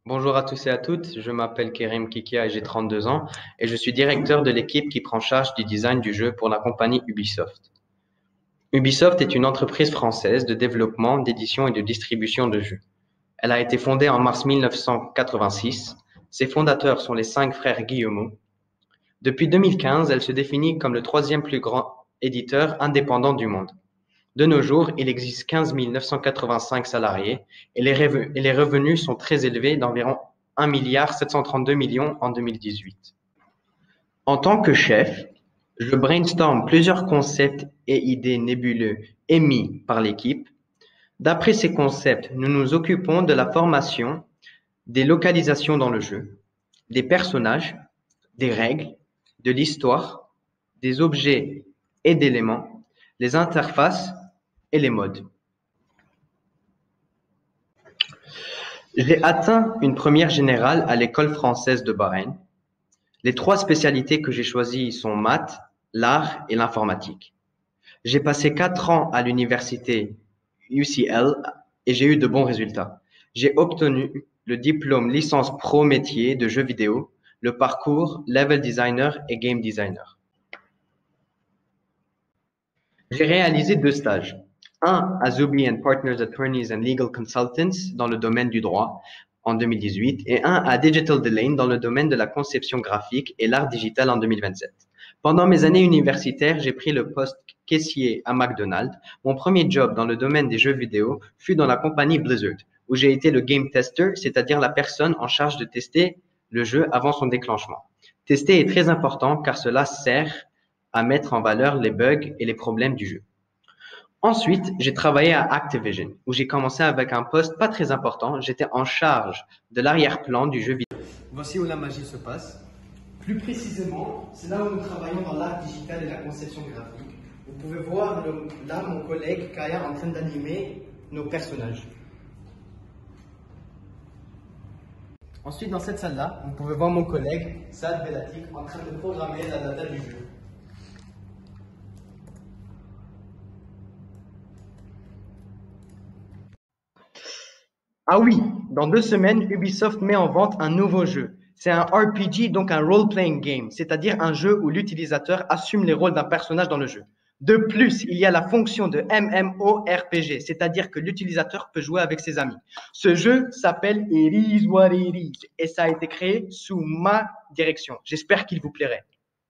Bonjour à tous et à toutes, je m'appelle Kerim Kikia et j'ai 32 ans et je suis directeur de l'équipe qui prend charge du design du jeu pour la compagnie Ubisoft. Ubisoft est une entreprise française de développement, d'édition et de distribution de jeux. Elle a été fondée en mars 1986. Ses fondateurs sont les 5 frères Guillemot. Depuis 2015, elle se définit comme le troisième plus grand éditeur indépendant du monde. De nos jours, il existe 15 985 salariés et les revenus sont très élevés d'environ 1,732 milliard en 2018. En tant que chef, je brainstorm plusieurs concepts et idées nébuleux émis par l'équipe. D'après ces concepts, nous nous occupons de la formation, des localisations dans le jeu, des personnages, des règles, de l'histoire, des objets et d'éléments, les interfaces et les modes. J'ai atteint une première générale à l'école française de Bahreïn. Les 3 spécialités que j'ai choisies sont maths, l'art et l'informatique. J'ai passé 4 ans à l'université UCL et j'ai eu de bons résultats. J'ai obtenu le diplôme licence pro métier de jeux vidéo, le parcours level designer et game designer. J'ai réalisé 2 stages. Un à Zuby Partners Attorneys and Legal Consultants dans le domaine du droit en 2018 et un à Digital Delane dans le domaine de la conception graphique et l'art digital en 2027. Pendant mes années universitaires, j'ai pris le poste caissier à McDonald's. Mon premier job dans le domaine des jeux vidéo fut dans la compagnie Blizzard, où j'ai été le game tester, c'est-à-dire la personne en charge de tester le jeu avant son déclenchement. Tester est très important car cela sert à mettre en valeur les bugs et les problèmes du jeu. Ensuite, j'ai travaillé à Activision, où j'ai commencé avec un poste pas très important. J'étais en charge de l'arrière-plan du jeu vidéo. Voici où la magie se passe. Plus précisément, c'est là où nous travaillons dans l'art digital et la conception graphique. Vous pouvez voir là mon collègue Kaya en train d'animer nos personnages. Ensuite, dans cette salle-là, vous pouvez voir mon collègue Saad Belatik en train de programmer la data du jeu. Ah oui, dans 2 semaines, Ubisoft met en vente un nouveau jeu. C'est un RPG, donc un role-playing game, c'est-à-dire un jeu où l'utilisateur assume les rôles d'un personnage dans le jeu. De plus, il y a la fonction de MMORPG, c'est-à-dire que l'utilisateur peut jouer avec ses amis. Ce jeu s'appelle It Is What It Is et ça a été créé sous ma direction. J'espère qu'il vous plairait.